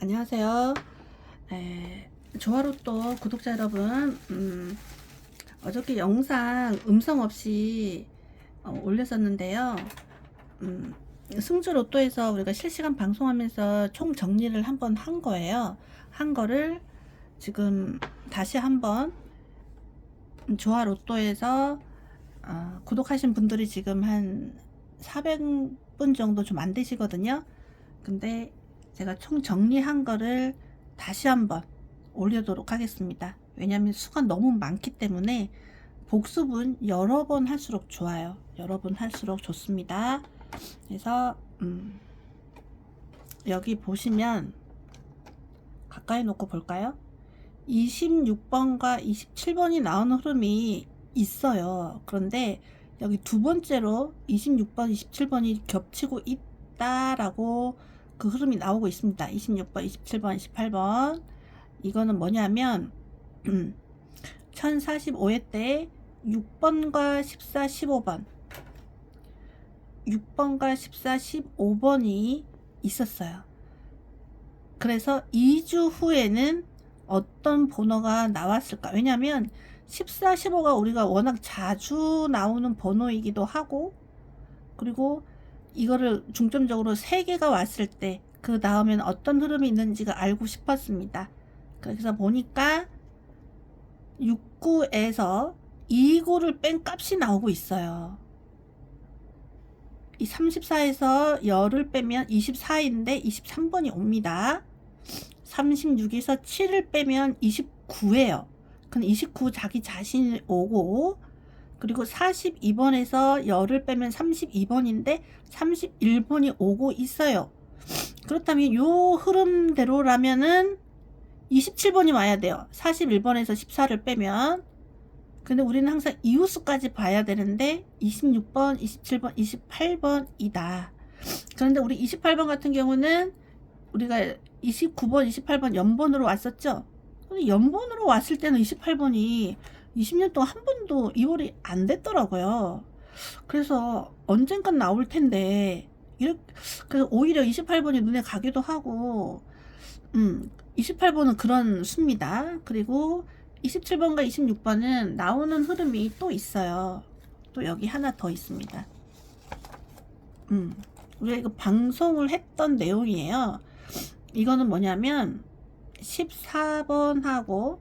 안녕하세요. 조화로또 구독자 여러분, 어저께 영상 음성 없이 올렸었는데요. 승주 로또에서 우리가 실시간 방송하면서 총 정리를 한번 한 거예요. 한 거를 지금 다시 한번 조화로또에서 구독하신 분들이 지금 한 400분 정도 좀 안 되시거든요. 근데 제가 총 정리한 거를 다시 한번 올리도록 하겠습니다. 왜냐하면 수가 너무 많기 때문에 복습은 여러 번 할수록 좋아요. 여러 번 할수록 좋습니다. 그래서 여기 보시면 가까이 놓고 볼까요? 26번과 27번이 나오는 흐름이 있어요. 그런데 여기 두 번째로 26번, 27번이 겹치고 있다라고 그 흐름이 나오고 있습니다. 26번, 27번, 28번. 이거는 뭐냐면 1045회 때 6번과 14, 15번 6번과 14, 15번이 있었어요. 그래서 2주 후에는 어떤 번호가 나왔을까? 왜냐면 14, 15가 우리가 워낙 자주 나오는 번호이기도 하고, 그리고 이거를 중점적으로 3개가 왔을 때 그 다음엔 어떤 흐름이 있는지가 알고 싶었습니다. 그래서 보니까 69에서 29를 뺀 값이 나오고 있어요. 이 34에서 열을 빼면 24인데 23번이 옵니다. 36에서 7을 빼면 29예요. 근데 29 자기 자신이 오고, 그리고 42번에서 열을 빼면 32번인데 31번이 오고 있어요. 그렇다면 요 흐름대로라면은 27번이 와야 돼요. 41번에서 14를 빼면. 근데 우리는 항상 이웃수까지 봐야 되는데 26번, 27번, 28번이다. 그런데 우리 28번 같은 경우는 우리가 29번, 28번 연번으로 왔었죠. 근데 연번으로 왔을 때는 28번이 20년 동안 한 번도 2월이 안 됐더라고요. 그래서 언젠간 나올 텐데, 이렇게, 그래서 오히려 28번이 눈에 가기도 하고, 28번은 그런 수입니다. 그리고 27번과 26번은 나오는 흐름이 또 있어요. 또 여기 하나 더 있습니다. 우리가 이거 방송을 했던 내용이에요. 이거는 뭐냐면 14번하고,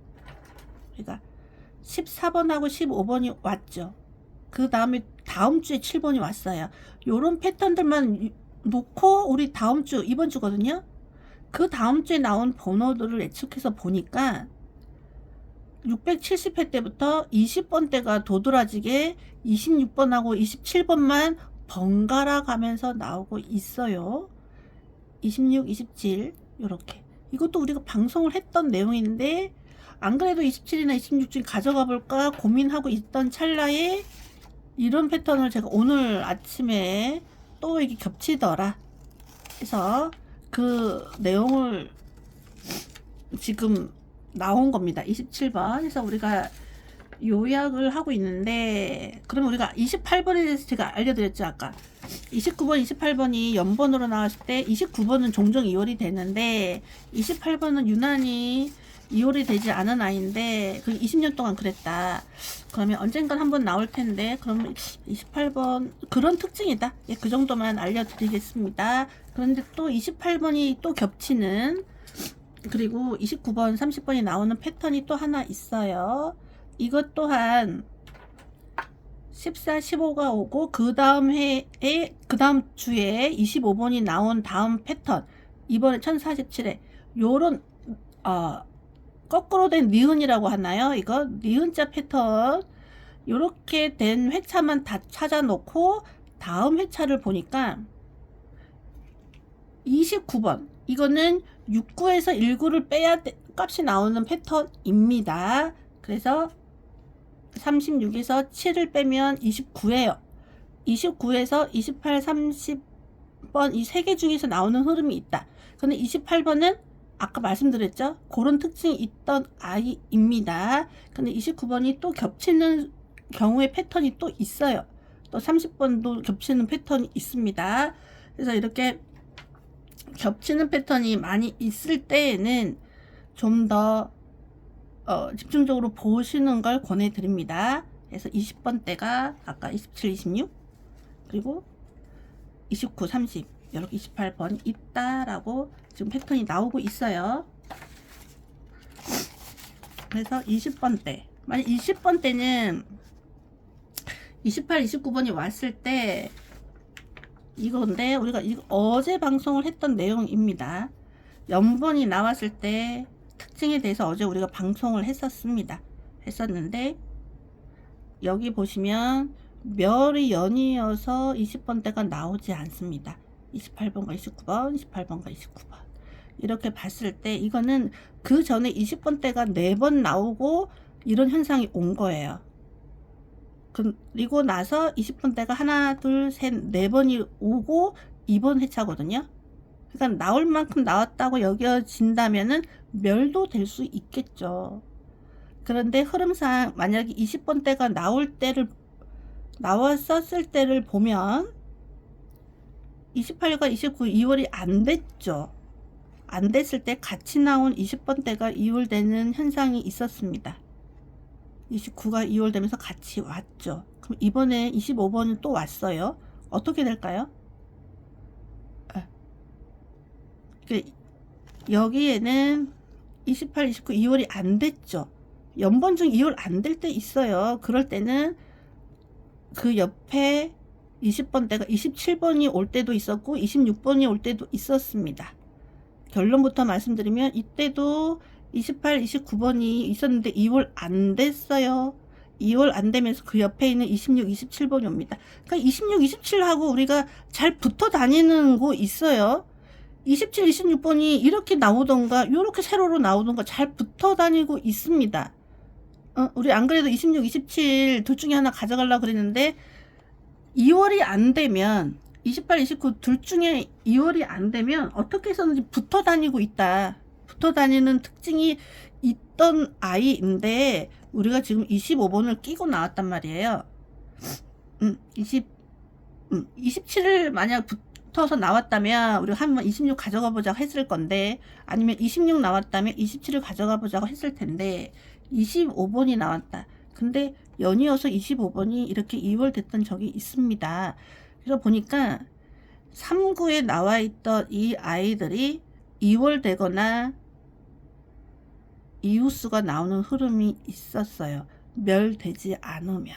그러니까 14번하고 15번이 왔죠. 그 다음에 다음 주에 7번이 왔어요. 요런 패턴들만 놓고 우리 다음 주, 이번 주거든요. 그 다음 주에 나온 번호들을 예측해서 보니까 670회 때부터 20번 때가 도드라지게 26번하고 27번만 번갈아 가면서 나오고 있어요. 26, 27 요렇게. 이것도 우리가 방송을 했던 내용인데, 안 그래도 27이나 26중 가져가 볼까 고민하고 있던 찰나에 이런 패턴을 제가 오늘 아침에 또 이게 겹치더라 해서 그 내용을 지금 나온 겁니다. 27번. 그래서 우리가 요약을 하고 있는데, 그러면 우리가 28번에 대해서 제가 알려드렸죠. 아까 29번, 28번이 연번으로 나왔을 때 29번은 종종 2월이 되는데 28번은 유난히 2월이 되지 않은 아이인데 그 20년 동안 그랬다. 그러면 언젠간 한번 나올 텐데, 그러면 28번 그런 특징이다. 예, 그 정도만 알려드리겠습니다. 그런데 또 28번이 또 겹치는, 그리고 29번, 30번이 나오는 패턴이 또 하나 있어요. 이것 또한 14, 15가 오고 그 다음 해에, 그 다음 주에 25번이 나온 다음 패턴, 이번에 1047에 요런 거꾸로 된 니은이라고 하나요? 이거 니은자 패턴, 요렇게 된 회차만 다 찾아놓고 다음 회차를 보니까 29번, 이거는 69에서 19를 빼야 값이 나오는 패턴입니다. 그래서 36에서 7을 빼면 29예요. 29에서 28, 30번 이 세 개 중에서 나오는 흐름이 있다. 근데 28번은 아까 말씀드렸죠? 그런 특징이 있던 아이입니다. 근데 29번이 또 겹치는 경우의 패턴이 또 있어요. 또 30번도 겹치는 패턴이 있습니다. 그래서 이렇게 겹치는 패턴이 많이 있을 때에는 좀 더 집중적으로 보시는 걸 권해드립니다. 그래서 20번대가 아까 27, 26 그리고 29, 30 이렇게 28번이 있다라고 지금 패턴이 나오고 있어요. 그래서 20번대 만약 20번대는 28, 29번이 왔을 때 이건데 우리가 어제 방송을 했던 내용입니다. 연번이 나왔을 때 특징에 대해서 어제 우리가 방송을 했었는데 여기 보시면 멸이 연이어서 20번대가 나오지 않습니다. 28번과 29번, 18번과 29번 이렇게 봤을 때 이거는 그 전에 20번대가 4번 나오고 이런 현상이 온 거예요. 그리고 나서 20번대가 하나, 둘, 셋, 4번이 오고 2번 회차거든요. 그러니까 나올 만큼 나왔다고 여겨진다면은 멸도 될 수 있겠죠. 그런데 흐름상 만약에 20번대가 나왔었을 때를 보면 28과 29 2월이 안 됐죠. 안 됐을 때 같이 나온 20번대가 2월 되는 현상이 있었습니다. 29가 2월 되면서 같이 왔죠. 그럼 이번에 25번은 또 왔어요. 어떻게 될까요? 여기에는 28, 29, 2월이 안 됐죠. 연번 중 2월 안 될 때 있어요. 그럴 때는 그 옆에 20번대가 27번이 올 때도 있었고 26번이 올 때도 있었습니다. 결론부터 말씀드리면 이때도 28, 29번이 있었는데 2월 안 됐어요. 2월 안 되면서 그 옆에 있는 26, 27번이 옵니다. 그러니까 26, 27하고 우리가 잘 붙어 다니는 곳 있어요. 27, 26번이 이렇게 나오던가 이렇게 세로로 나오던가 잘 붙어 다니고 있습니다. 우리 안 그래도 26, 27 둘 중에 하나 가져가려고 그랬는데 2월이 안 되면 28, 29 둘 중에 2월이 안 되면 어떻게 해서든지 붙어 다니고 있다. 붙어 다니는 특징이 있던 아이인데 우리가 지금 25번을 끼고 나왔단 말이에요. 27을 만약 붙어서 나왔다면 우리가 한번 26 가져가 보자고 했을 건데 아니면 26 나왔다면 27을 가져가 보자고 했을 텐데 25번이 나왔다. 근데 연이어서 25번이 이렇게 2월 됐던 적이 있습니다. 그래서 보니까 3구에 나와 있던 이 아이들이 2월 되거나 이웃수가 나오는 흐름이 있었어요. 멸되지 않으면.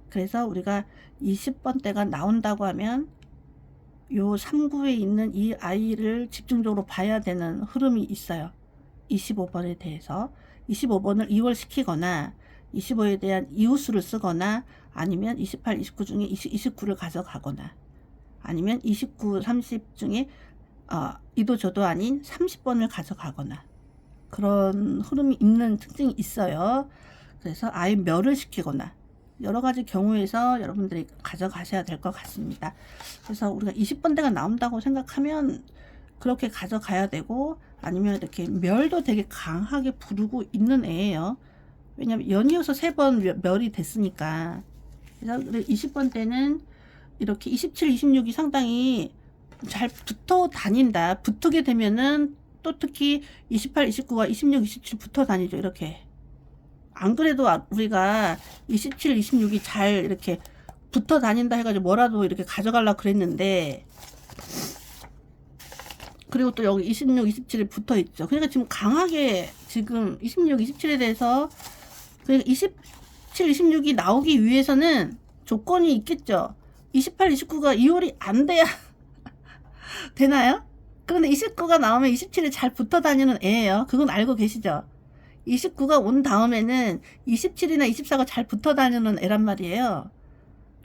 그래서 우리가 20번대가 나온다고 하면 요 3구에 있는 이 아이를 집중적으로 봐야 되는 흐름이 있어요. 25번에 대해서 25번을 2월 시키거나 25에 대한 이웃수를 쓰거나 아니면 28, 29 중에 29를 가져가거나 아니면 29, 30 중에 이도 저도 아닌 30번을 가져가거나 그런 흐름이 있는 특징이 있어요. 그래서 아예 멸을 시키거나 여러 가지 경우에서 여러분들이 가져가셔야 될 것 같습니다. 그래서 우리가 20번대가 나온다고 생각하면 그렇게 가져가야 되고 아니면 이렇게 멸도 되게 강하게 부르고 있는 애예요. 왜냐면 연이어서 3번 멸이 됐으니까. 그래서 20번대는 이렇게 27, 26이 상당히 잘 붙어 다닌다. 붙게 되면은 또 특히 28, 29가 26, 27 붙어 다니죠. 이렇게. 안 그래도 우리가 27, 26이 잘 이렇게 붙어 다닌다 해가지고 뭐라도 이렇게 가져가려고 그랬는데 그리고 또 여기 26, 27이 붙어 있죠. 그러니까 지금 강하게 지금 26, 27에 대해서 그러니까 27, 26이 나오기 위해서는 조건이 있겠죠. 28, 29가 2월이 안 돼야 되나요? 그런데 29가 나오면 27이 잘 붙어 다니는 애예요. 그건 알고 계시죠? 29가 온 다음에는 27이나 24가 잘 붙어 다니는 애란 말이에요.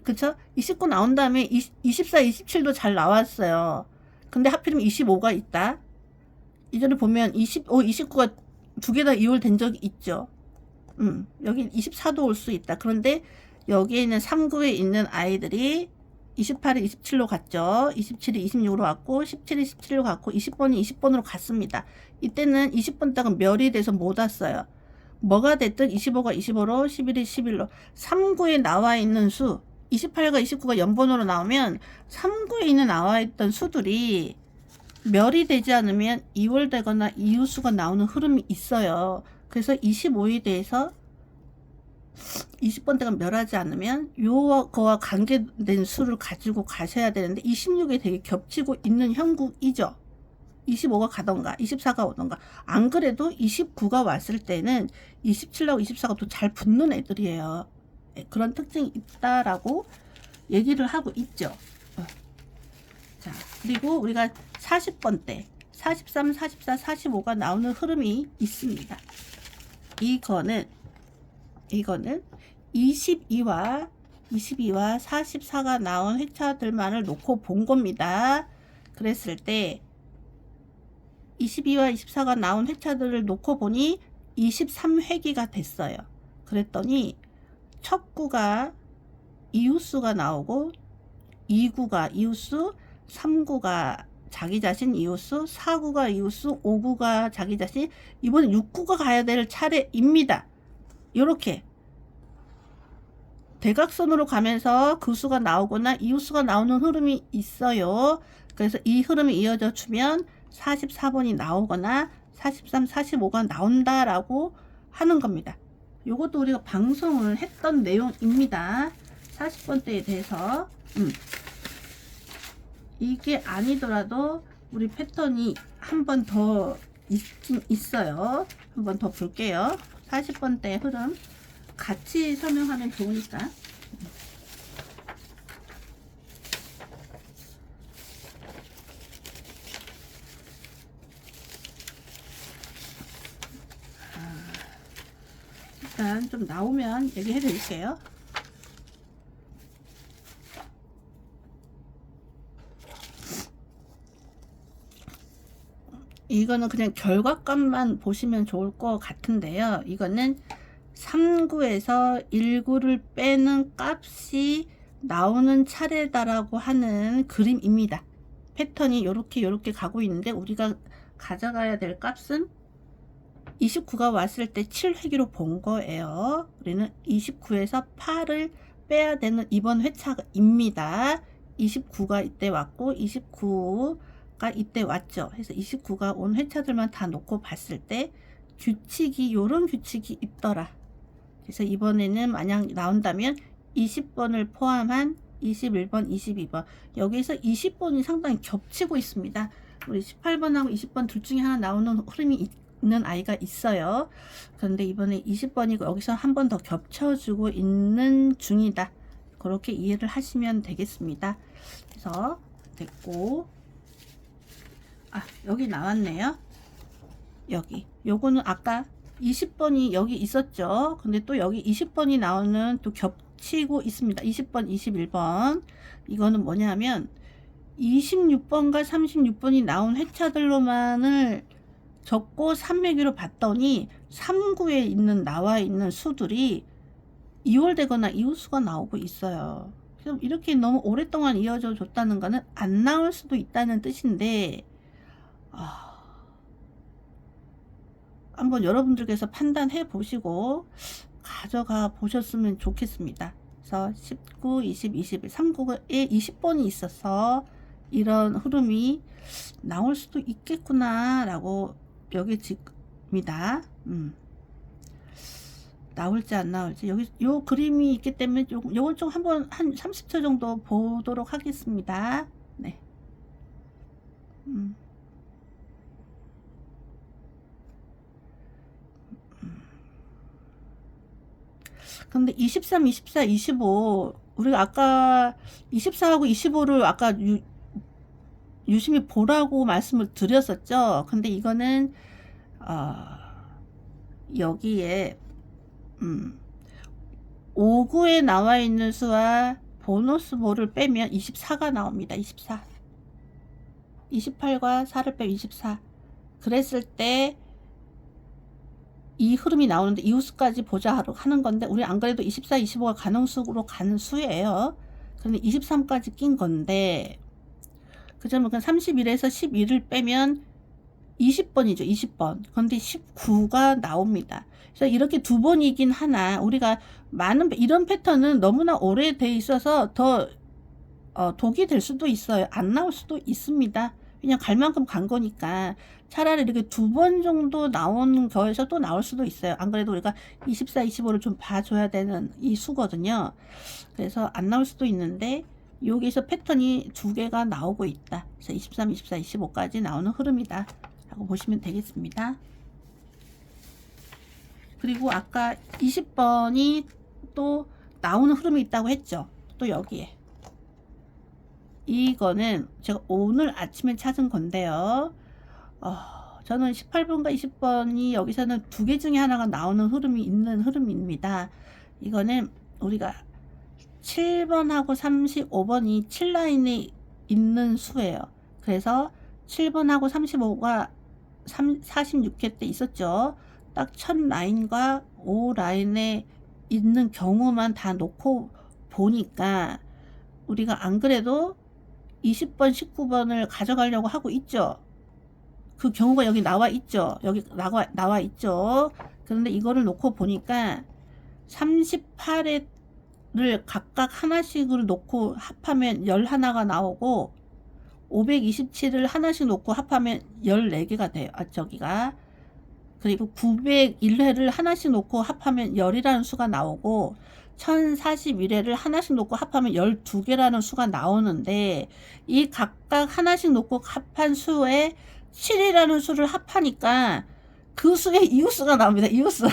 그쵸? 29 나온 다음에 24, 27도 잘 나왔어요. 근데 하필이면 25가 있다. 이전에 보면 25, 29가 두 개 다 2월 된 적이 있죠. 여기 24도 올 수 있다. 그런데 여기에 있는 3구에 있는 아이들이 28이 27로 갔죠. 27이 26으로 갔고 17이 17로 갔고 20번이 20번으로 갔습니다. 이때는 20번대가 멸이 돼서 못 왔어요. 뭐가 됐든 25가 25로 11이 11로 3구에 나와 있는 수 28과 29가 연번으로 나오면 3구에 있는 나와 있던 수들이 멸이 되지 않으면 이월되거나 이웃수가 나오는 흐름이 있어요. 그래서 25에 대해서 20번대가 멸하지 않으면 요거와 관계된 수를 가지고 가셔야 되는데 26에 되게 겹치고 있는 형국이죠. 25가 가던가 24가 오던가. 안 그래도 29가 왔을 때는 27하고 24가 또 잘 붙는 애들이에요. 그런 특징이 있다라고 얘기를 하고 있죠. 자, 그리고 우리가 40번대 43, 44, 45가 나오는 흐름이 있습니다. 이거는 22와 44가 나온 회차들만을 놓고 본 겁니다. 그랬을 때 22와 24가 나온 회차들을 놓고 보니 23회기가 됐어요. 그랬더니 첫 구가 이웃수가 나오고 2구가 이웃수, 3구가 자기 자신 이웃수, 4구가 이웃수, 5구가 자기 자신, 이번에 6구가 가야 될 차례입니다. 이렇게 대각선으로 가면서 그 수가 나오거나 이웃수가 나오는 흐름이 있어요. 그래서 이 흐름이 이어져 주면 44번이 나오거나 43, 45가 나온다라고 하는 겁니다. 요것도 우리가 방송을 했던 내용입니다. 40번대에 대해서 이게 아니더라도 우리 패턴이 한 번 더 있긴 있어요. 한 번 더 볼게요. 40번대 흐름 같이 설명하면 좋으니까. 일단 좀 나오면 얘기해 드릴게요. 이거는 그냥 결과값만 보시면 좋을 것 같은데요. 이거는 3구에서 1구를 빼는 값이 나오는 차례다라고 하는 그림입니다. 패턴이 요렇게 가고 있는데 우리가 가져가야 될 값은 29가 왔을 때 7회기로 본 거예요. 우리는 29에서 8을 빼야 되는 이번 회차입니다. 29가 이때 왔고 29가 이때 왔죠. 그래서 29가 온 회차들만 다 놓고 봤을 때 규칙이 요런 규칙이 있더라. 그래서 이번에는 만약 나온다면 20번을 포함한 21번, 22번 여기에서 20번이 상당히 겹치고 있습니다. 우리 18번하고 20번 둘 중에 하나 나오는 흐름이 있는 아이가 있어요. 그런데 이번에 20번이 여기서 한 번 더 겹쳐주고 있는 중이다. 그렇게 이해를 하시면 되겠습니다. 그래서 됐고, 여기 나왔네요. 여기 요거는 아까 20번이 여기 있었죠. 근데 또 여기 20번이 나오는 또 겹치고 있습니다. 20번, 21번. 이거는 뭐냐면 26번과 36번이 나온 회차들로만을 적고 3회기로 봤더니 3구에 있는 나와 있는 수들이 2월 되거나 이웃수가 나오고 있어요. 그래서 이렇게 너무 오랫동안 이어져 줬다는 거는 안 나올 수도 있다는 뜻인데 한번 여러분들께서 판단해 보시고 가져가 보셨으면 좋겠습니다. 그래서 19, 20, 21, 3구에 20번이 있어서 이런 흐름이 나올 수도 있겠구나 라고 여겨집니다. 나올지 안 나올지 여기 요 그림이 있기 때문에 요건 좀 한번 한 30초 정도 보도록 하겠습니다. 네. 근데 23, 24, 25 우리가 아까 24하고 25를 아까 유심히 보라고 말씀을 드렸었죠. 근데 이거는 여기에 5구에 나와 있는 수와 보너스 볼을 빼면 24가 나옵니다. 24 28과 4를 빼면 24 그랬을 때 이 흐름이 나오는데 이웃수까지 보자 하는 건데 우리 안 그래도 24, 25가 가능수로 가는 수예요. 그런데 23까지 낀 건데 그러면 31에서 11을 빼면 20번이죠. 20번. 그런데 19가 나옵니다. 그래서 이렇게 두 번이긴 하나 우리가 많은 이런 패턴은 너무나 오래돼 있어서 더 독이 될 수도 있어요. 안 나올 수도 있습니다. 그냥 갈 만큼 간 거니까 차라리 이렇게 2번 정도 나오는 거에서 또 나올 수도 있어요. 안 그래도 우리가 24, 25를 좀 봐줘야 되는 이 수거든요. 그래서 안 나올 수도 있는데 여기서 패턴이 2개가 나오고 있다. 그래서 23, 24, 25까지 나오는 흐름이다 라고 보시면 되겠습니다. 그리고 아까 20번이 또 나오는 흐름이 있다고 했죠. 또 여기에 이거는 제가 오늘 아침에 찾은 건데요. 저는 18번과 20번이 여기서는 2개 중에 하나가 나오는 흐름이 있는 흐름입니다. 이거는 우리가 7번하고 35번이 7라인에 있는 수예요. 그래서 7번하고 35가 46회 때 있었죠. 딱 첫 라인과 5라인에 있는 경우만 다 놓고 보니까 우리가 안 그래도 20번, 19번을 가져가려고 하고 있죠. 그 경우가 여기 나와 있죠. 여기 나와 있죠. 그런데 이거를 놓고 보니까 38을 각각 하나씩을 놓고 합하면 11가 나오고 527을 하나씩 놓고 합하면 14개가 돼요. 저기가. 그리고 901회를 하나씩 놓고 합하면 10이라는 수가 나오고 1041회를 하나씩 놓고 합하면 12개라는 수가 나오는데 이 각각 하나씩 놓고 합한 수에 7이라는 수를 합하니까 그 수에 이웃수가 나옵니다. 이웃수.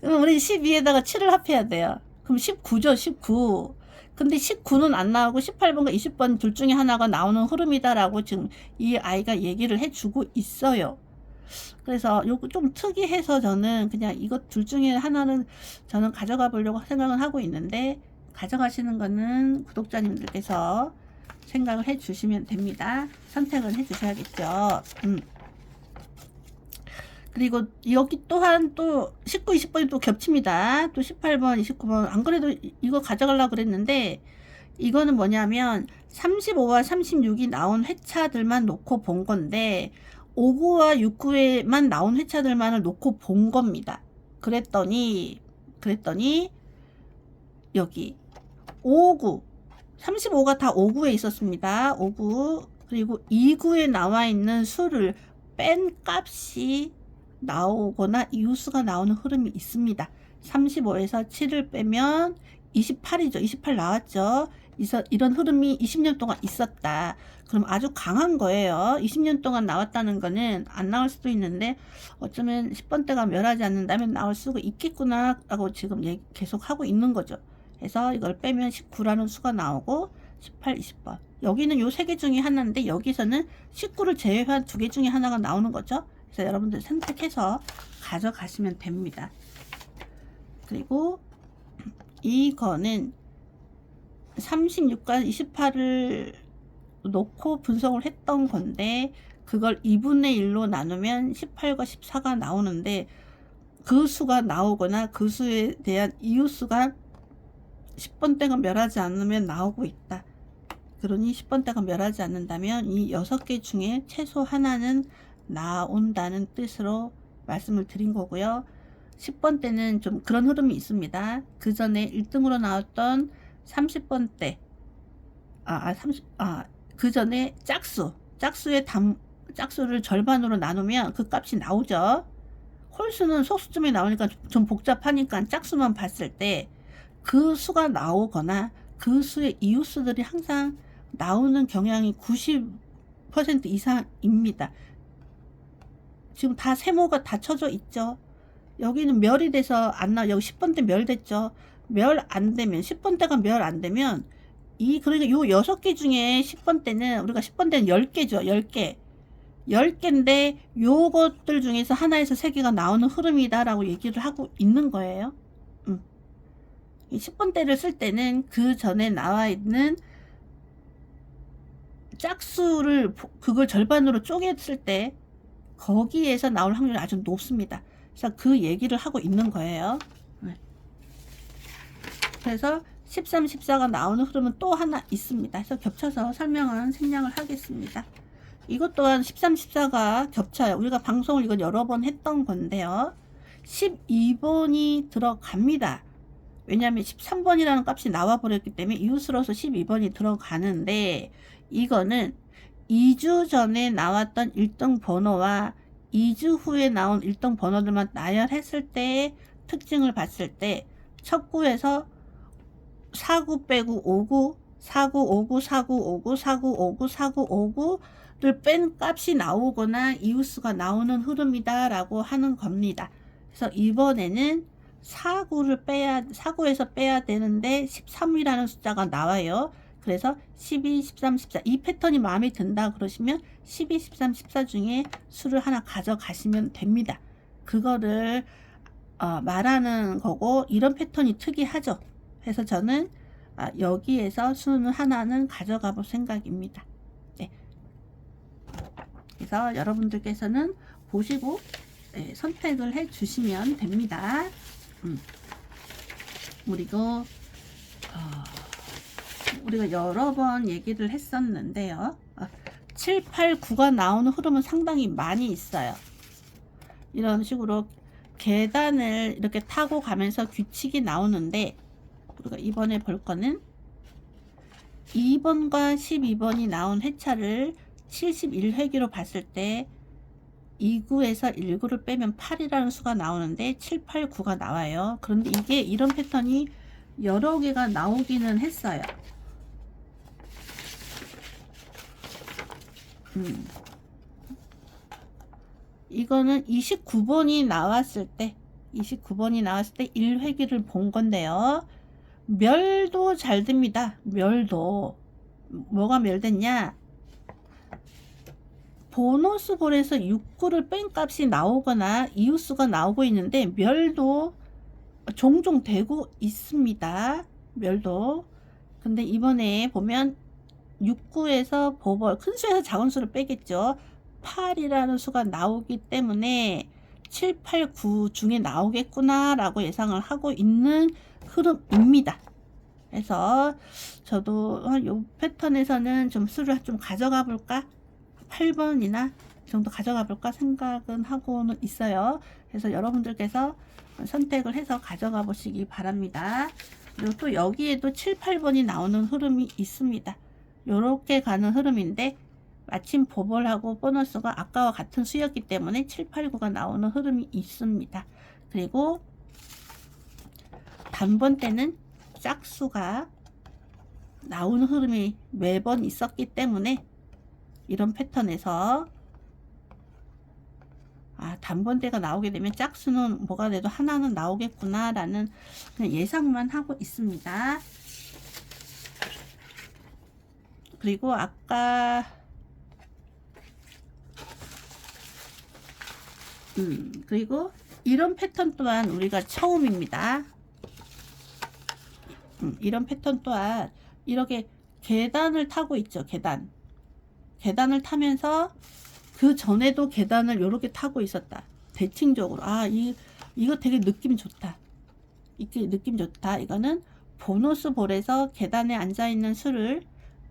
그럼 우리 12에다가 7을 합해야 돼요. 그럼 19죠. 19. 근데 19는 안 나오고 18번과 20번 둘 중에 하나가 나오는 흐름이다라고 지금 이 아이가 얘기를 해주고 있어요. 그래서 요거 좀 특이해서 저는 그냥 이것 둘 중에 하나는 저는 가져가 보려고 생각은 하고 있는데 가져가시는 거는 구독자님들께서 생각을 해 주시면 됩니다. 선택을 해 주셔야겠죠. 그리고 여기 또한 또 19, 20번이 또 겹칩니다. 또 18번, 29번. 안 그래도 이거 가져가려고 그랬는데 이거는 뭐냐면 35와 36이 나온 회차들만 놓고 본 건데 59와 69에만 나온 회차들만을 놓고 본 겁니다. 그랬더니 여기 59 35가 다 59에 있었습니다. 59 그리고 29에 나와 있는 수를 뺀 값이 나오거나 이웃수가 나오는 흐름이 있습니다. 35에서 7을 빼면 28이죠. 28 나왔죠. 이런 흐름이 20년 동안 있었다. 그럼 아주 강한 거예요. 20년 동안 나왔다는 거는 안 나올 수도 있는데 어쩌면 10번대가 멸하지 않는다면 나올 수가 있겠구나 라고 지금 계속 하고 있는 거죠. 그래서 이걸 빼면 19라는 수가 나오고 18, 20번. 여기는 요 3개 중에 하나인데 여기서는 19를 제외한 2개 중에 하나가 나오는 거죠. 그래서 여러분들 선택해서 가져가시면 됩니다. 그리고 이거는 36과 28을 놓고 분석을 했던 건데 그걸 2분의 1로 나누면 18과 14가 나오는데 그 수가 나오거나 그 수에 대한 이웃수가 10번대가 멸하지 않으면 나오고 있다. 그러니 10번대가 멸하지 않는다면 이 6개 중에 최소 하나는 나온다는 뜻으로 말씀을 드린 거고요. 10번대는 좀 그런 흐름이 있습니다. 그 전에 1등으로 나왔던 30번대 그 전에 짝수를 절반으로 나누면 그 값이 나오죠. 홀수는 소수점이 나오니까 좀 복잡하니까 짝수만 봤을 때 그 수가 나오거나 그 수의 이웃수들이 항상 나오는 경향이 90% 이상입니다. 지금 다 세모가 다 쳐져 있죠. 여기는 멸이 돼서 안 나와. 여기 10번대 멸됐죠. 멸 안 되면 10번대가 멸 안 되면 그러니까 요 6개 중에 10번대는 우리가 10번대는 10개죠. 10개인데 요것들 중에서 하나에서 3개가 나오는 흐름이다라고 얘기를 하고 있는 거예요. 이 10번대를 쓸 때는 그 전에 나와 있는 짝수를 그걸 절반으로 쪼갰을 때 거기에서 나올 확률이 아주 높습니다. 그래서 그 얘기를 하고 있는 거예요. 그래서 13, 14가 나오는 흐름은 또 하나 있습니다. 그래서 겹쳐서 설명은 생략을 하겠습니다. 이것 또한 13, 14가 겹쳐요. 우리가 방송을 이건 여러 번 했던 건데요. 12번이 들어갑니다. 왜냐하면 13번이라는 값이 나와 버렸기 때문에 이웃으로서 12번이 들어가는데 이거는 2주 전에 나왔던 1등 번호와 2주 후에 나온 1등 번호들만 나열했을 때의 특징을 봤을 때 첫 구에서 49 빼고 59, 49, 59, 49, 59, 49, 59, 49, 59를 뺀 값이 나오거나 이웃수가 나오는 흐름이다 라고 하는 겁니다. 그래서 이번에는 49에서 빼야 되는데 13이라는 숫자가 나와요. 그래서 12, 13, 14 이 패턴이 마음에 든다 그러시면 12, 13, 14 중에 수를 하나 가져가시면 됩니다. 그거를 말하는 거고, 이런 패턴이 특이하죠. 그래서 저는 여기에서 수는 하나는 가져가 볼 생각입니다. 네. 그래서 여러분들께서는 보시고 선택을 해 주시면 됩니다. 그리고 우리가 여러 번 얘기를 했었는데요. 7, 8, 9가 나오는 흐름은 상당히 많이 있어요. 이런 식으로 계단을 이렇게 타고 가면서 규칙이 나오는데, 우리가 이번에 볼 거는 2번과 12번이 나온 회차를 71회기로 봤을 때 2구에서 1구를 빼면 8이라는 수가 나오는데 7, 8, 9가 나와요. 그런데 이게 이런 패턴이 여러 개가 나오기는 했어요. 이거는 29번이 나왔을 때 1회기를 본 건데요. 멸도 잘 듭니다. 멸도. 뭐가 멸됐냐? 보너스 볼에서 6구를 뺀 값이 나오거나 이웃수가 나오고 있는데 멸도 종종 되고 있습니다. 멸도. 근데 이번에 보면 6구에서 보벌, 큰 수에서 작은 수를 빼겠죠. 8이라는 수가 나오기 때문에 7, 8, 9 중에 나오겠구나 라고 예상을 하고 있는 흐름입니다. 그래서 저도 이 패턴에서는 좀 수를 좀 가져가 볼까, 8번이나 정도 가져가 볼까 생각은 하고는 있어요. 그래서 여러분들께서 선택을 해서 가져가 보시기 바랍니다. 그리고 또 여기에도 7, 8번이 나오는 흐름이 있습니다. 요렇게 가는 흐름인데 마침 보벌하고 보너스가 아까와 같은 수였기 때문에 7, 8, 9가 나오는 흐름이 있습니다. 그리고 단번 때는 짝수가 나오는 흐름이 매번 있었기 때문에 이런 패턴에서 단번대가 나오게 되면 짝수는 뭐가 돼도 하나는 나오겠구나 라는 그냥 예상만 하고 있습니다. 그리고 아까 그리고 이런 패턴 또한 우리가 처음입니다. 이런 패턴 또한 이렇게 계단을 타고 있죠. 계단을 타면서 그 전에도 계단을 이렇게 타고 있었다. 대칭적으로 이거 되게 느낌 좋다. 이게 느낌 좋다. 이거는 보너스 볼에서 계단에 앉아 있는 수를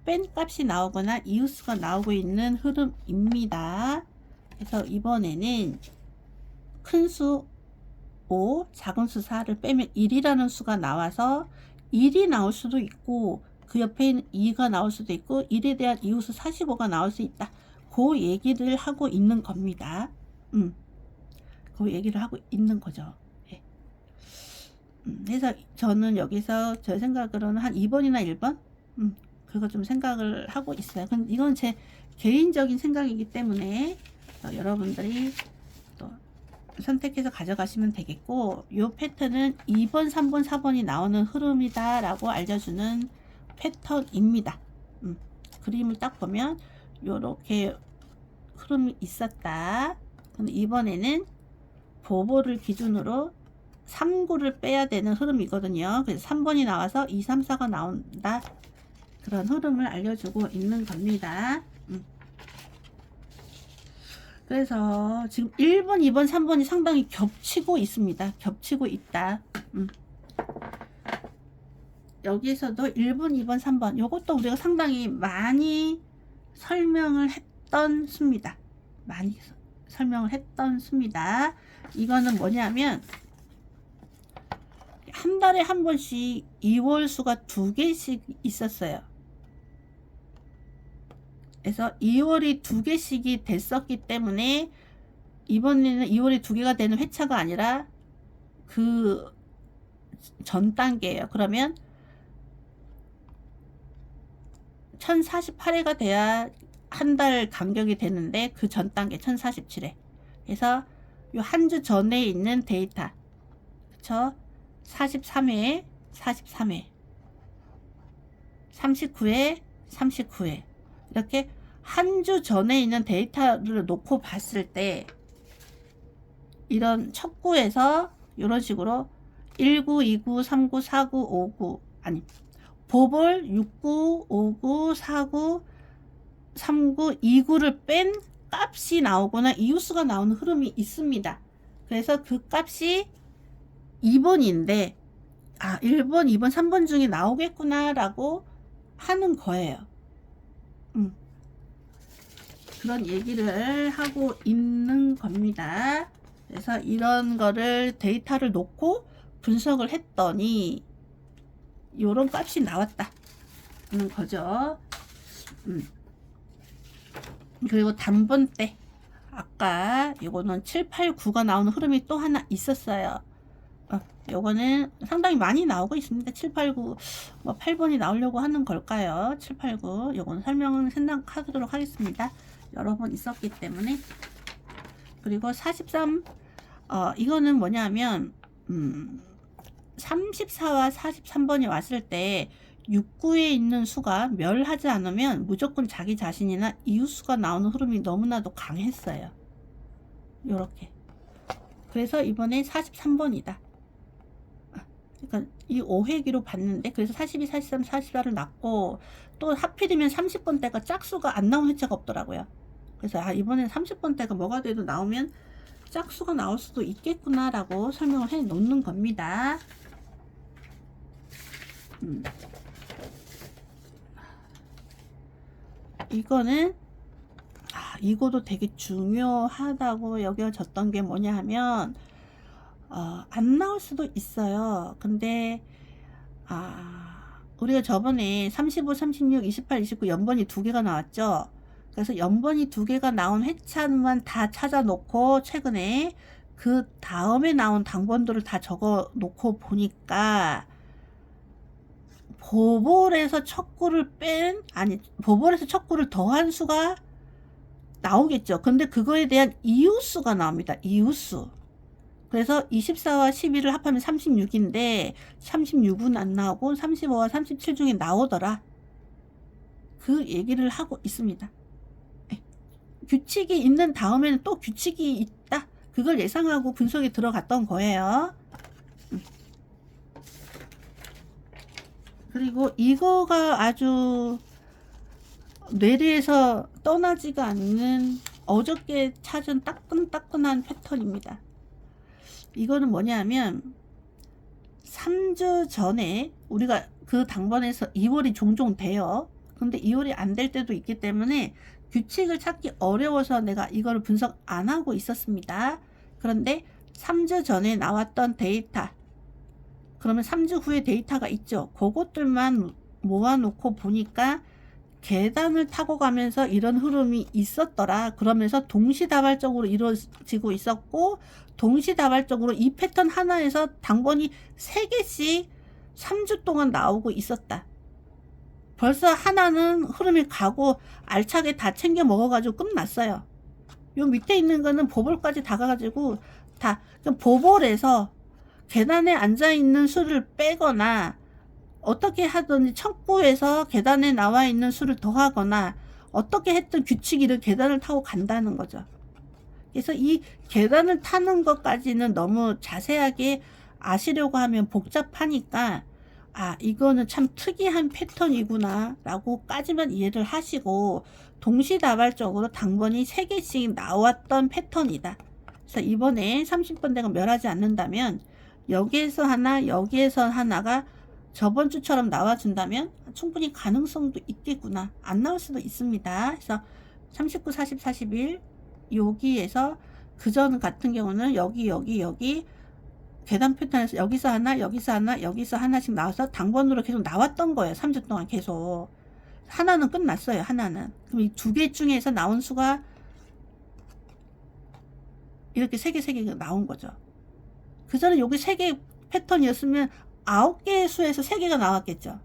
뺀 값이 나오거나 이웃수가 나오고 있는 흐름입니다. 그래서 이번에는 큰 수 5, 작은 수 4를 빼면 1이라는 수가 나와서 1이 나올 수도 있고 그 옆에 있는 2가 나올 수도 있고 1에 대한 이웃수 45가 나올 수 있다. 그 얘기를 하고 있는 겁니다. 그 얘기를 하고 있는 거죠. 예. 그래서 저는 여기서 제 생각으로는 한 2번이나 1번? 그거 좀 생각을 하고 있어요. 근데 이건 제 개인적인 생각이기 때문에 여러분들이 또 선택해서 가져가시면 되겠고, 이 패턴은 2번, 3번, 4번이 나오는 흐름이다 라고 알려주는 패턴입니다. 그림을 딱 보면 요렇게 흐름이 있었다. 근데 이번에는 보보를 기준으로 3구를 빼야 되는 흐름이거든요. 그래서 3번이 나와서 2, 3, 4가 나온다. 그런 흐름을 알려주고 있는 겁니다. 그래서 지금 1번, 2번, 3번이 상당히 겹치고 있습니다. 겹치고 있다. 여기서도 1번, 2번, 3번 이것도 우리가 상당히 많이 설명을 했던 수입니다. 많이 설명을 했던 수입니다. 이거는 뭐냐면 한 달에 한 번씩 2월 수가 2개씩 있었어요. 그래서 2월이 2개씩이 됐었기 때문에 이번에는 2월이 2개가 되는 회차가 아니라 그 전 단계예요. 그러면 1048회가 돼야 한 달 간격이 되는데 그 전 단계 1047회. 그래서 요 한 주 전에 있는 데이터. 그쵸? 43회, 43회, 39회, 39회. 이렇게 한 주 전에 있는 데이터를 놓고 봤을 때 이런 척구에서 이런 식으로 19, 29, 39, 49, 59 아니 보볼 69, 59, 49, 39, 29를 뺀 값이 나오거나 이웃수가 나오는 흐름이 있습니다. 그래서 그 값이 2번인데 1번, 2번, 3번 중에 나오겠구나 라고 하는 거예요. 그런 얘기를 하고 있는 겁니다. 그래서 이런 거를 데이터를 놓고 분석을 했더니 요런 값이 나왔다 하는 거죠. 그리고 단번대 아까 요거는 7, 8, 9가 나오는 흐름이 또 하나 있었어요. 요거는 상당히 많이 나오고 있습니다. 7, 8, 9, 뭐 8번이 나오려고 하는 걸까요? 7, 8, 9. 요거는 설명을 생각하도록 하겠습니다. 여러 번 있었기 때문에. 그리고 43, 이거는 뭐냐면, 34와 43번이 왔을 때 69에 있는 수가 멸하지 않으면 무조건 자기 자신이나 이웃수가 나오는 흐름이 너무나도 강했어요. 요렇게. 그래서 이번에 43번이다. 그러니까 이 5회기로 봤는데 그래서 42, 43, 44를 났고 또 하필이면 30번대가 짝수가 안 나온 회차가 없더라고요. 그래서 이번엔 30번대가 뭐가 돼도 나오면 짝수가 나올 수도 있겠구나 라고 설명을 해 놓는 겁니다. 이거는 이거도 되게 중요하다고 여겨졌던 게 뭐냐 하면 안 나올 수도 있어요. 근데 우리가 저번에 35, 36, 28, 29 연번이 2개가 나왔죠. 그래서 연번이 2개가 나온 회차만 다 찾아 놓고 최근에 그 다음에 나온 당번들을 다 적어 놓고 보니까 보볼에서 척구를 보볼에서 척구를 더한 수가 나오겠죠. 근데 그거에 대한 이웃수가 나옵니다. 이웃수. 그래서 24와 12를 합하면 36인데 36은 안 나오고 35와 37 중에 나오더라. 그 얘기를 하고 있습니다. 규칙이 있는 다음에는 또 규칙이 있다. 그걸 예상하고 분석에 들어갔던 거예요. 그리고 이거가 아주 뇌리에서 떠나지가 않는 어저께 찾은 따끈따끈한 패턴입니다. 이거는 뭐냐면 3주 전에 우리가 그 당번에서 2월이 종종 돼요. 근데 2월이 안 될 때도 있기 때문에 규칙을 찾기 어려워서 내가 이거를 분석 안 하고 있었습니다. 그런데 3주 전에 나왔던 데이터, 그러면 3주 후에 데이터가 있죠. 그것들만 모아놓고 보니까 계단을 타고 가면서 이런 흐름이 있었더라. 그러면서 동시다발적으로 이루어지고 있었고 동시다발적으로 이 패턴 하나에서 당번이 3개씩 3주 동안 나오고 있었다. 벌써 하나는 흐름이 가고 알차게 다 챙겨 먹어가지고 끝났어요. 요 밑에 있는 거는 보볼까지 다 가가지고 다 보볼에서 계단에 앉아있는 수를 빼거나 어떻게 하든지 척구에서 계단에 나와 있는 수를 더하거나 어떻게 했든 규칙이를 계단을 타고 간다는 거죠. 그래서 이 계단을 타는 것까지는 너무 자세하게 아시려고 하면 복잡하니까 이거는 참 특이한 패턴이구나 라고 까지만 이해를 하시고 동시다발적으로 당번이 3개씩 나왔던 패턴이다. 그래서 이번에 30번대가 멸하지 않는다면 여기에서 하나 여기에서 하나가 저번 주처럼 나와준다면 충분히 가능성도 있겠구나. 안 나올 수도 있습니다. 그래서 39, 40, 41 여기에서 그전 같은 경우는 여기 계단 패턴에서 여기서 하나 여기서 하나 여기서 하나씩 나와서 당번으로 계속 나왔던 거예요. 3주 동안 계속. 하나는 끝났어요. 하나는. 그럼 이 두 개 중에서 나온 수가 이렇게 세 개가 나온 거죠. 그 전에 여기 세 개 패턴이었으면 9개의 수에서 3개가 나왔겠죠.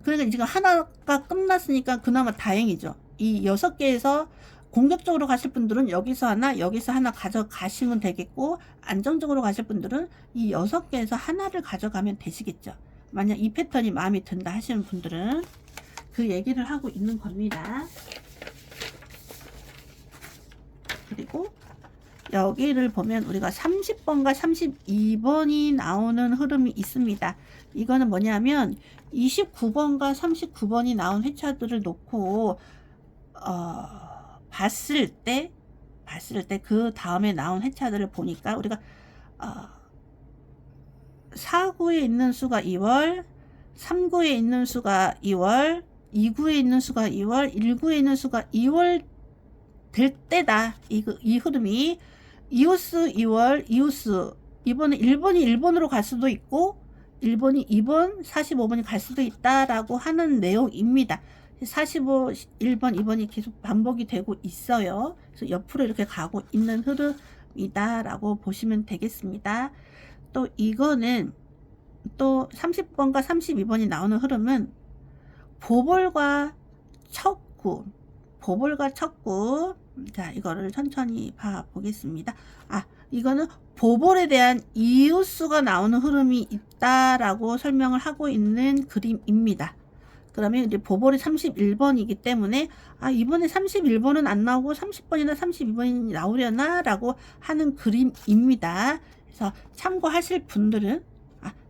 그러니까 지금 하나가 끝났으니까 그나마 다행이죠. 이 6개에서 공격적으로 가실 분들은 여기서 하나, 여기서 하나 가져가시면 되겠고, 안정적으로 가실 분들은 이 6개에서 하나를 가져가면 되시겠죠. 만약 이 패턴이 마음에 든다 하시는 분들은 그 얘기를 하고 있는 겁니다. 그리고 여기를 보면 우리가 30번과 32번이 나오는 흐름이 있습니다. 이거는 뭐냐면 29번과 39번이 나온 회차들을 놓고 봤을 때 그 다음에 나온 회차들을 보니까 우리가 4구에 있는 수가 2월, 3구에 있는 수가 2월, 2구에 있는 수가 2월, 1구에 있는 수가 2월 될 때다. 이 흐름이 이오스 2월, 이오스 이번에 1번이 1번으로 갈 수도 있고 1번이 2번, 45번이 갈 수도 있다라고 하는 내용입니다. 45, 1번, 2번이 계속 반복이 되고 있어요. 그래서 옆으로 이렇게 가고 있는 흐름이다라고 보시면 되겠습니다. 또 이거는 또 30번과 32번이 나오는 흐름은 보볼과 척구, 자, 이거를 천천히 봐보겠습니다. 이거는 보볼에 대한 이웃수가 나오는 흐름이 있다라고 설명을 하고 있는 그림입니다. 그러면 이제 보볼이 31번이기 때문에 이번에 31번은 안 나오고 30번이나 32번이 나오려나 라고 하는 그림입니다. 그래서 참고하실 분들은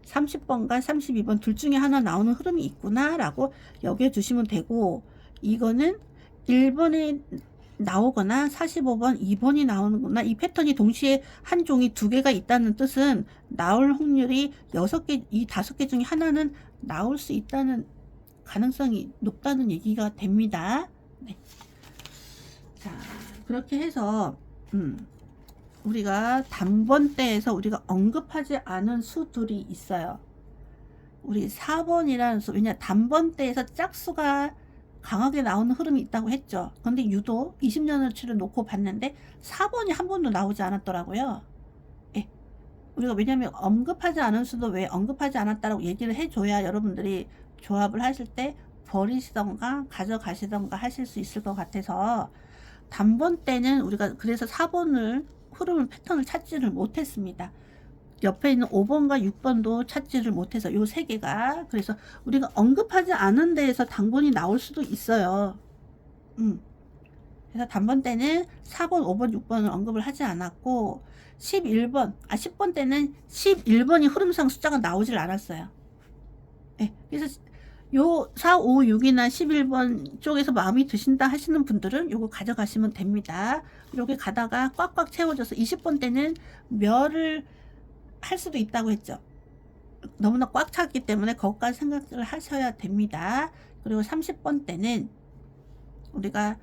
30번과 32번 둘 중에 하나 나오는 흐름이 있구나 라고 여겨주시면 되고, 이거는 1번에 나오거나 45번, 2번이 나오는구나. 이 패턴이 동시에 한 종이 2개가 있다는 뜻은 나올 확률이 6개, 이 5개 중에 하나는 나올 수 있다는 가능성이 높다는 얘기가 됩니다. 네. 자, 그렇게 해서 우리가 단번대에서 우리가 언급하지 않은 수들이 있어요. 우리 4번이라는 수, 왜냐 단번대에서 짝수가 강하게 나오는 흐름이 있다고 했죠. 근데 유독 20년어치를 놓고 봤는데 4번이 한 번도 나오지 않았더라고요. 예. 우리가 왜냐면 언급하지 않은 수도 왜 언급하지 않았다라고 얘기를 해줘야 여러분들이 조합을 하실 때 버리시던가 가져가시던가 하실 수 있을 것 같아서, 단번 때는 우리가 그래서 4번을 흐름을 패턴을 찾지를 못했습니다. 옆에 있는 5번과 6번도 찾지를 못해서 요 3개가, 그래서 우리가 언급하지 않은 데에서 단번이 나올 수도 있어요. 그래서 단번 때는 4번, 5번, 6번을 언급을 하지 않았고 10번 때는 11번이 흐름상 숫자가 나오질 않았어요. 네, 그래서 요 4, 5, 6이나 11번 쪽에서 마음이 드신다 하시는 분들은 요거 가져가시면 됩니다. 이렇게 가다가 꽉꽉 채워져서 20번 때는 멸을 할 수도 있다고 했죠. 너무나 꽉 찼기 때문에 거기까지 생각을 하셔야 됩니다. 그리고 30번 때는 우리가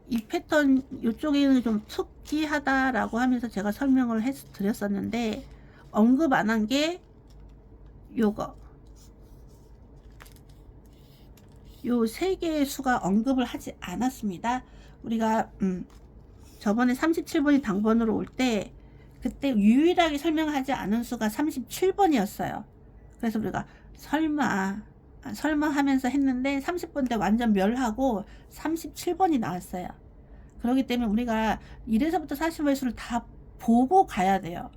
이 패턴 이쪽에는 좀 특이하다라고 하면서 제가 설명을 드렸었는데 언급 안 한 게 요거 요 3개의 수가 언급을 하지 않았습니다. 우리가 저번에 37번이 당번으로 올 때 그때 유일하게 설명하지 않은 수가 37번이었어요. 그래서 우리가 설마 하면서 했는데 30번 때 완전 멸하고 37번이 나왔어요. 그렇기 때문에 우리가 1에서부터 40번의 수를 다 보고 가야 돼요.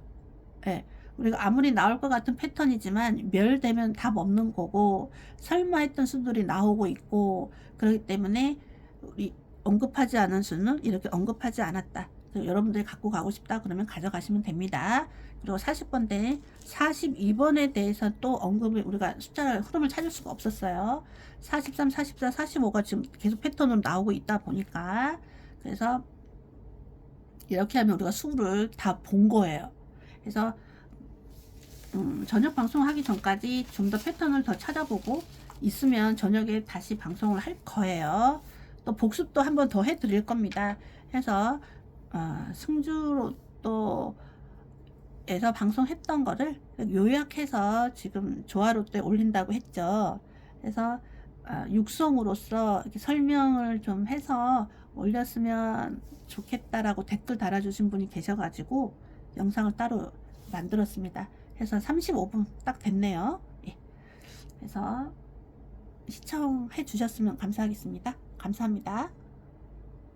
네. 우리가 아무리 나올 것 같은 패턴이지만 멸되면 답 없는 거고, 설마 했던 수들이 나오고 있고, 그렇기 때문에 우리 언급하지 않은 수는 이렇게 언급하지 않았다. 여러분들이 갖고 가고 싶다 그러면 가져가시면 됩니다. 그리고 40번 때 42번에 대해서 또 언급을 우리가 숫자를 흐름을 찾을 수가 없었어요. 43, 44, 45가 지금 계속 패턴으로 나오고 있다 보니까, 그래서 이렇게 하면 우리가 수를 다 본 거예요. 그래서 저녁 방송하기 전까지 좀 더 패턴을 더 찾아보고 있으면 저녁에 다시 방송을 할 거예요. 또 복습도 한번 더 해드릴 겁니다. 해서 승주로또에서 방송했던 거를 요약해서 지금 조화로또에 올린다고 했죠. 그래서 육성으로서 이렇게 설명을 좀 해서 올렸으면 좋겠다라고 댓글 달아주신 분이 계셔가지고 영상을 따로 만들었습니다. 해서 35분 딱 됐네요. 예. 그래서 시청해 주셨으면 감사하겠습니다. 감사합니다.